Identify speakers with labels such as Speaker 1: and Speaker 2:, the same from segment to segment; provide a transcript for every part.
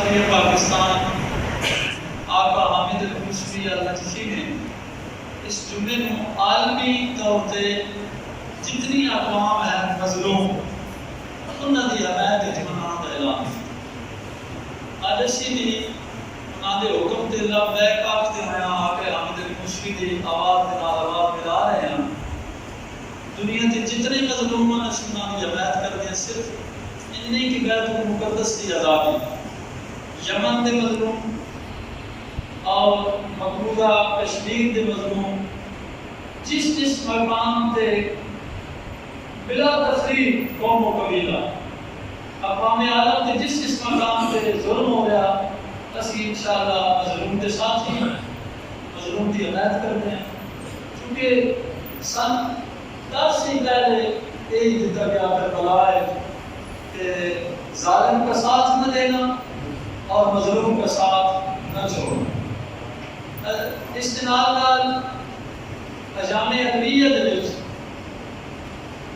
Speaker 1: وطن پاکستان آقا حامد الخشبی النجفی نے اس جملے کو عالمی طور پہ جتنی اقوام ہیں مظلوم انہوں کی حمایت اطمینان کا اعلان اج اسی بھی انہوں کے حکم سے لبیک آختے ہوئے آقا حامد الخشبی کی آواز کے نال آواز ملا رہے ہیں. دنیا کے جتنے مظلوم ہیں اس انہوں کی حمایت کرتے ہیں. صرف انہیں کی بیت المقدس کی آزادی، یمن کے مظلوم اور مقبوضہ کشمیر کے مظلوم جس مقام تے بلا تفریق قوم و قبیلہ اقوام عالم کے جس مقام تے ظلم ہو گیا اسی انشاءاللہ مظلوم کے ساتھ ہی مظلوم کی حمایت کرتے ہیں. کیونکہ سن 10 سے پہلے یہی دیتا گیا کربلا ہے کہ ظالم کا ساتھ نہ دینا اور مظلوم کا ساتھ نہ چھوڑنا. اس نال اجام عدلیہ دے وچ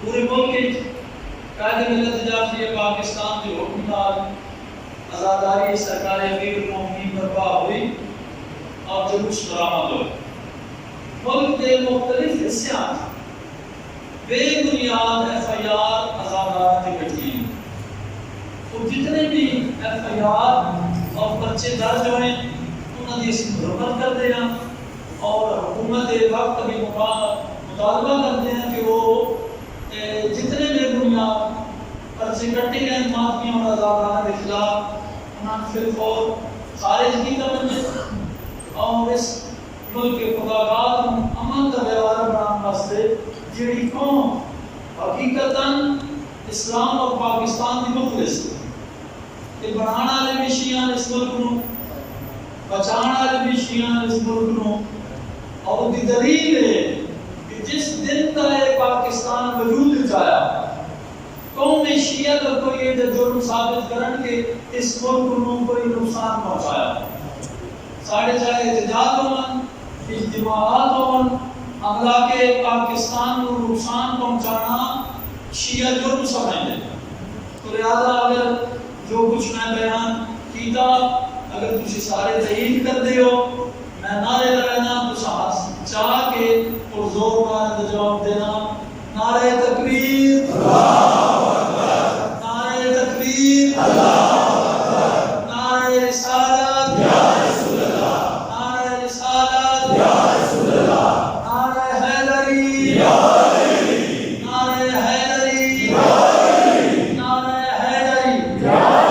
Speaker 1: پورے ملک قائد ملت جعفری پاکستان کے حکم نال آزاداری سرکار امیر المومنین برپا ہوئی اور جلوس برآمد ہوئے. ملک کے مختلف حصوں بے بنیاد FIR آزادار کی کٹی ہیں. اور جتنے بھی FIR اور پرچے درج ہوئے انہوں نے اس مرمت کرتے ہیں اور حکومت وقت بھی مطالبہ کرتے ہیں کہ وہ جتنے بے بنیاد پرچے کٹے گئے مافیوں اور آزاداروں کے خلاف انہوں نے فوری خارج کی کرنے اور اس ملک کے خداگار امن کا ویوہار بنانے واسطے جڑی قوم حقیقتاً اسلام اور پاکستان کی مخلص کہ بنانا والے بھی شیعہ اس ملک کو بچانا والے بھی شیعہ اس ملک کو اور دی دلیل ہے کہ جس دن کا پاکستان وجود چاہیا قوم شیعہ کا کوئی یہ جرم ثابت کرن کے اس ملک کو کوئی نقصان پہنچایا. ساڑھے چاہے احتجاج ہون اجتماعات ہون املاک پاکستان کو نقصان پہنچانا شیعہ جرم سمجھتے. تو لہذا اگر جو کچھ میں بیان کیتا اگر تسی سارے تائید کر دے ہو میں نعرے لگانا تو ہاتھ چاہ کے اور زور کا جواب دینا. نعرہ تکبیر اللہ اکبر، نعرہ تکبیر اللہ اکبر، نعرہ رسالت یا رسول اللہ، نعرہ رسالت یا رسول اللہ، نعرہ حیدری یا حیدری، نعرہ حیدری یا حیدری، نعرہ حیدری یا